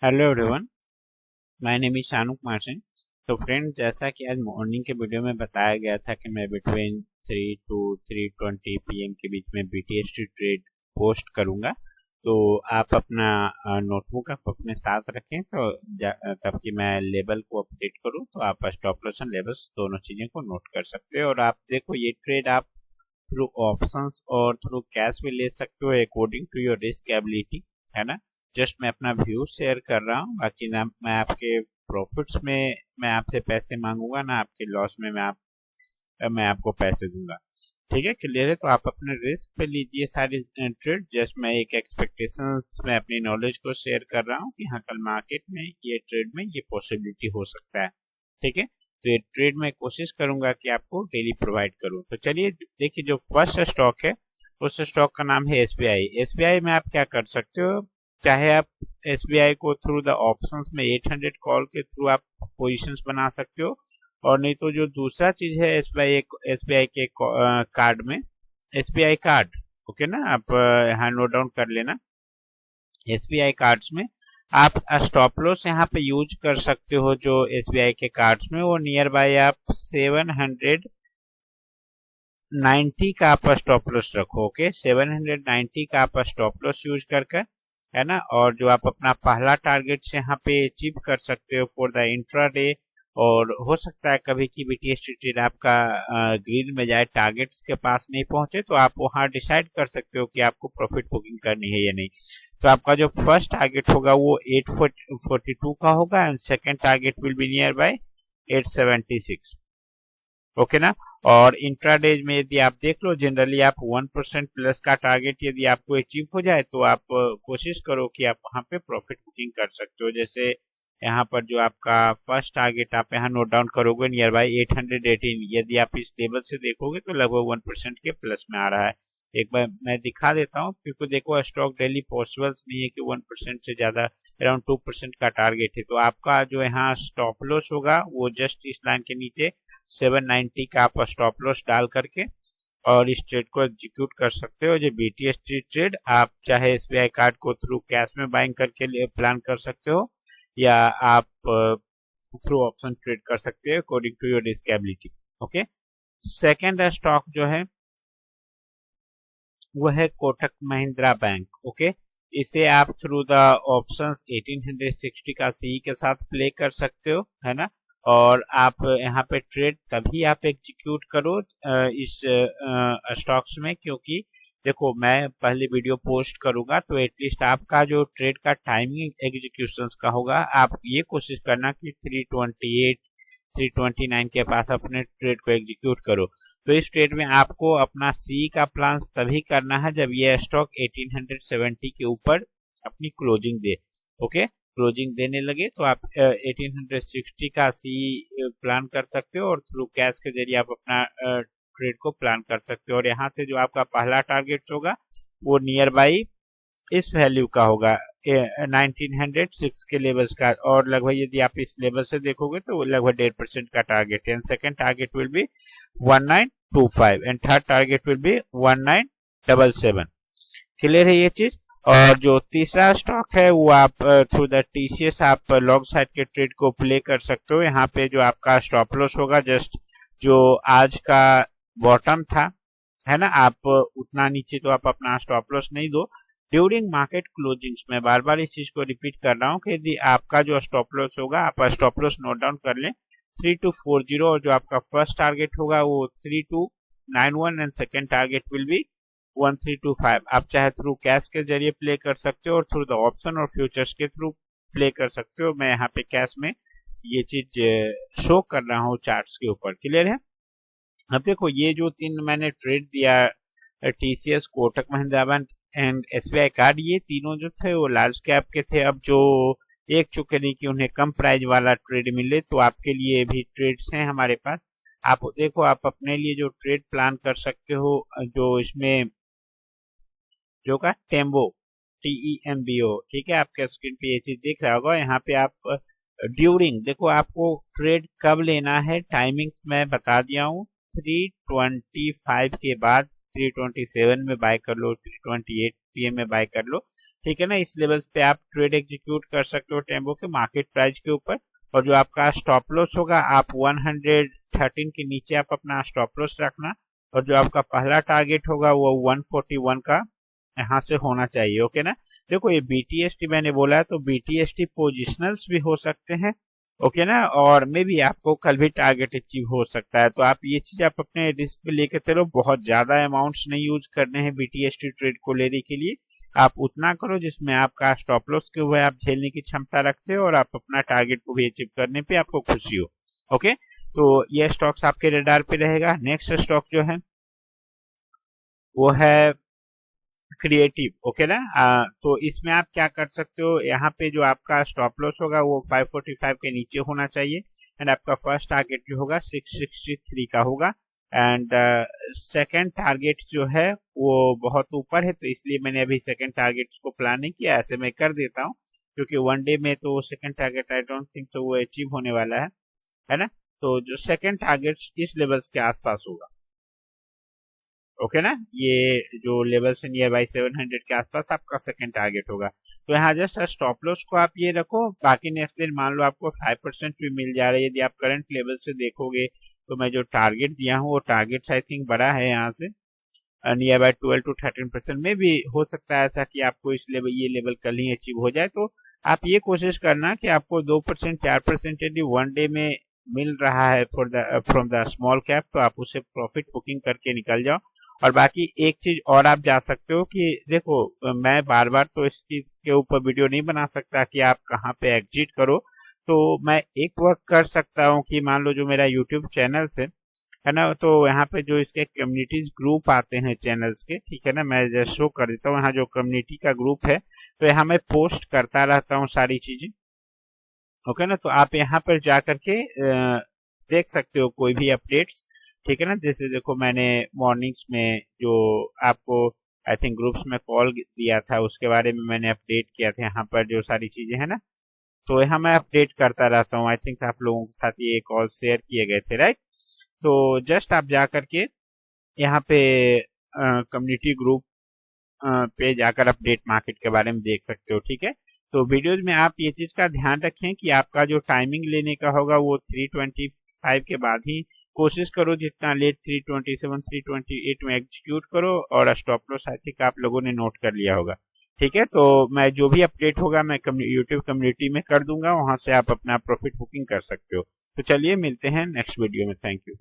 Hello everyone, my name is Shanu Kumar Singh. तो friend, जैसा कि आज मॉर्निंग के वीडियो में बताया गया था कि मैं बिटवीन 3 टू 3:20 पीएम के बीच में बीटीएसटी ट्रेड पोस्ट करूंगा। तो आप अपना नोटबुक आप अपने साथ रखें तो तब कि मैं लेवल को अपडेट करूं तो आप स्टॉप लॉस एंड लेवल्स दोनों चीजें को नोट कर सकते हो। और आप देखो, ये ट्रेड आप थ्रू ऑप्शंस और थ्रू कैश भी ले सकते हो according to your risk ability, है ना। जस्ट मैं अपना व्यू शेयर कर रहा हूँ, बाकी ना मैं आपके प्रॉफिट्स में मैं आपसे पैसे मांगूंगा, ना आपके लॉस में मैं आपको पैसे दूंगा। ठीक है, क्लियर है। तो आप अपने रिस्क पे लीजिए सारी ट्रेड। जस्ट मैं एक एक्सपेक्टेशंस में अपनी नॉलेज को शेयर कर रहा हूँ कि हाँ, कल मार्केट में ये ट्रेड में ये पॉसिबिलिटी हो सकता है। ठीक है, तो ये ट्रेड में कोशिश करूंगा कि आपको डेली प्रोवाइड करूं। तो चलिए देखिए, जो फर्स्ट स्टॉक है उस स्टॉक का नाम है एसबीआई। एसबीआई में आप क्या कर सकते हो, चाहे आप एसबीआई को थ्रू द ऑप्शंस में 800 कॉल के थ्रू आप पोजीशंस बना सकते हो, और नहीं तो जो दूसरा चीज है एसबीआई के कार्ड में, एसबीआई कार्ड, ओके ना, आप यहाँ नोट डाउन कर लेना। एसबीआई कार्ड्स में आप स्टॉप लॉस यहाँ पे यूज कर सकते हो। जो एसबीआई के कार्ड्स में वो नियर बाय आप 790 का आप स्टॉप लॉस रखो। ओके, 790 का आप स्टॉप लॉस यूज करके, है ना। और जो आप अपना पहला टारगेट यहाँ पे अचीव कर सकते हो फॉर द इंट्राडे, और हो सकता है कभी की बीटीएसटी ट्रेड आपका ग्रीन में जाए, टारगेट्स के पास नहीं पहुंचे, तो आप वहां डिसाइड कर सकते हो कि आपको प्रॉफिट बुकिंग करनी है या नहीं। तो आपका जो फर्स्ट टारगेट होगा वो 842 का होगा, and second target will be near by 876। Okay ना। और इंट्राडेज में यदि आप देख लो, जनरली आप 1% प्लस का टारगेट यदि आपको अचीव हो जाए तो आप कोशिश करो कि आप वहां पे प्रॉफिट बुकिंग कर सकते हो। जैसे यहाँ पर जो आपका फर्स्ट टारगेट आप यहाँ नोट डाउन करोगे नियर बाय 818, यदि आप इस टेबल से देखोगे तो लगभग 1% के प्लस में आ रहा है। एक बार मैं दिखा देता हूँ, क्योंकि देखो स्टॉक डेली पॉसिबल नहीं है कि 1% से ज्यादा, अराउंड 2% का टारगेट है। तो आपका जो यहाँ स्टॉप लॉस होगा वो जस्ट इस लाइन के नीचे 790 का आप स्टॉप लॉस डाल करके और इस ट्रेड को एग्जीक्यूट कर सकते हो। जो बीटीएसटी ट्रेड आप चाहे एसबीआई कार्ड को थ्रू कैश में बाइंग करके लिए प्लान कर सकते हो, या आप थ्रू ऑप्शन ट्रेड कर सकते हो according to your risk ability. Okay, second stock जो है वो है कोटक महिंद्रा बैंक। ओके, इसे आप थ्रू द ऑप्शंस 1860 का सी के साथ प्ले कर सकते हो, है ना। और आप यहाँ पे ट्रेड तभी आप एग्जीक्यूट करो इस स्टॉक्स में, क्योंकि देखो मैं पहले वीडियो पोस्ट करूंगा तो एटलीस्ट आपका जो ट्रेड का टाइमिंग एग्जीक्यूशन का होगा, आप ये कोशिश करना कि 328 329 के पास अपने ट्रेड को एग्जीक्यूट करो। तो इस ट्रेड में आपको अपना सी का प्लान तभी करना है जब ये स्टॉक 1870 के ऊपर अपनी क्लोजिंग दे। ओके, क्लोजिंग देने लगे तो आप 1860 का सी प्लान कर सकते हो, और थ्रू कैश के जरिए आप अपना ट्रेड को प्लान कर सकते हो। और यहाँ से जो आपका पहला टारगेट होगा वो नियर बाई इस वैल्यू का होगा 1906 के लेवल्स का, और लगभग यदि आप इस लेवल से देखोगे तो लगभग 1.5% का टारगेट है। And second target will be 1925 and third target will be 1977। Clear है ये चीज। और जो तीसरा स्टॉक है वो आप थ्रू द टीसीएस आप लॉन्ग साइड के ट्रेड को प्ले कर सकते हो। यहाँ पे जो आपका स्टॉप लॉस होगा जस्ट जो आज का बॉटम था, है ना, आप उतना नीचे तो आप अपना स्टॉप लॉस नहीं दो ड्यूरिंग मार्केट क्लोजिंग्स। में बार बार इस चीज को रिपीट कर रहा हूँ कि यदि आपका जो स्टॉप लॉस होगा, आप स्टॉप लॉस नोट डाउन कर लें 3240, और जो आपका फर्स्ट टारगेट होगा वो 3291, and second target will be 1325। आप चाहे थ्रू कैश के जरिए प्ले कर सकते हो और थ्रू द ऑप्शन और फ्यूचर्स के थ्रू प्ले कर सकते हो। मैं यहाँ पे कैश में ये चीज शो कर रहा हूँ चार्ट्स के ऊपर। क्लियर है। अब देखो, ये जो तीन मैंने ट्रेड दिया, TCS, Kotak Mahindra bank and SBI card, ये तीनों जो थे वो लार्ज कैप के थे। अब जो एक चुके नहीं कि उन्हें कम प्राइस वाला ट्रेड मिले, तो आपके लिए भी ट्रेड्स हैं हमारे पास। आप देखो, आप अपने लिए जो ट्रेड प्लान कर सकते हो, जो इसमें जो का टेम्बो, TEMBO, ठीक है, आपके स्क्रीन पे ये चीज दिख रहा होगा। यहाँ पे आप ड्यूरिंग देखो, आपको ट्रेड कब लेना है, टाइमिंग्स मैं बता दिया हूँ। 325 के बाद 327 में बाय कर लो, 328 PM में बाय कर लो। ठीक है ना। इस लेवल्स पे आप ट्रेड एग्जीक्यूट कर सकते हो टेम्पो के मार्केट प्राइस के ऊपर। और जो आपका स्टॉप लॉस होगा आप 113 के नीचे आप अपना स्टॉप लॉस रखना। और जो आपका पहला टारगेट होगा वो 141 का यहाँ से होना चाहिए। ओके ना। देखो ये बीटीएसटी मैंने बोला है, तो बीटीएसटी पोजिशनल्स भी हो सकते हैं। ओके ना। और मे भी आपको कल भी टारगेट अचीव हो सकता है। तो आप ये चीज आप अपने रिस्क पे लेकर चलो। बहुत ज्यादा अमाउंट्स नहीं यूज करने हैं बीटीएसटी ट्रेड को लेने के लिए। आप उतना करो जिसमें आपका स्टॉप लॉस के हुए आप झेलने की क्षमता रखते हो और आप अपना टारगेट को भी अचीव करने पे आपको खुशी हो। ओके। तो ये स्टॉक्स आपके रडार पे रहेगा। नेक्स्ट स्टॉक जो है वो है क्रिएटिव। ओके ना। तो इसमें आप क्या कर सकते हो, यहाँ पे जो आपका स्टॉप लॉस होगा वो 545 के नीचे होना चाहिए। एंड आपका फर्स्ट टारगेट जो होगा 663 का होगा। एंड सेकंड टारगेट जो है वो बहुत ऊपर है, तो इसलिए मैंने अभी सेकंड टारगेट को प्लान नहीं किया। ऐसे मैं कर देता हूँ क्योंकि वन डे में तो second target I don't think तो वो अचीव होने वाला है ना। तो जो सेकंड टारगेट इस लेवल्स के आसपास होगा। ओके ना। ये जो लेवल से नियर बाई 700 के आसपास आपका सेकंड टारगेट होगा। तो यहाँ जस्ट स्टॉप लॉस को आप ये रखो। बाकी नेक्स्ट दिन मान लो आपको 5% भी मिल जा रहा है। यदि आप करंट लेवल से देखोगे तो मैं जो टारगेट दिया हूँ वो टारगेट आई थिंक बड़ा है यहाँ से नियर बाय 12 to 13% में भी हो सकता है ऐसा कि आपको इस लेवल ये लेवल कल ही अचीव हो जाए। तो आप ये कोशिश करना कि आपको 2% 4% यदि वन डे में मिल रहा है फ्रॉम द स्मॉल कैप तो आप उससे प्रॉफिट बुकिंग करके निकल जाओ। और बाकी एक चीज और आप जा सकते हो कि देखो मैं बार बार तो इस चीज के ऊपर वीडियो नहीं बना सकता कि आप कहाँ पे एग्जिट करो। तो मैं एक वर्क कर सकता हूँ कि मान लो जो मेरा यूट्यूब चैनल है ना, तो यहाँ पे जो इसके कम्युनिटीज ग्रुप आते हैं चैनल्स के, ठीक है ना, मैं जस्ट शो कर देता हूँ। यहाँ जो कम्युनिटी का ग्रुप है तो यहाँ मैं पोस्ट करता रहता हूँ सारी चीजें। ओके ना। तो आप यहाँ पर जा करके देख सकते हो कोई भी अपडेट्स। ठीक है ना। जैसे देखो मैंने मॉर्निंग्स में जो आपको आई थिंक ग्रुप्स में कॉल दिया था उसके बारे में मैंने अपडेट किया था। यहाँ पर जो सारी चीजें है ना, तो यहाँ मैं अपडेट करता रहता हूँ। आई थिंक आप लोगों के साथ ये कॉल शेयर किए गए थे, राइट। तो जस्ट आप जा करके यहाँ पे कम्युनिटी ग्रुप पे जाकर अपडेट मार्केट के बारे में देख सकते हो। ठीक है। तो वीडियोज में आप ये चीज का ध्यान रखें कि आपका जो टाइमिंग लेने का होगा वो 325 के बाद ही कोशिश करो। जितना लेट 327 328 में एग्जीक्यूट करो। और स्टॉप लॉस आई थिंक आप लोगों ने नोट कर लिया होगा। ठीक है। तो मैं जो भी अपडेट होगा मैं यूट्यूब कम्युनिटी में कर दूंगा, वहां से आप अपना प्रॉफिट बुकिंग कर सकते हो। तो चलिए मिलते हैं नेक्स्ट वीडियो में। Thank you.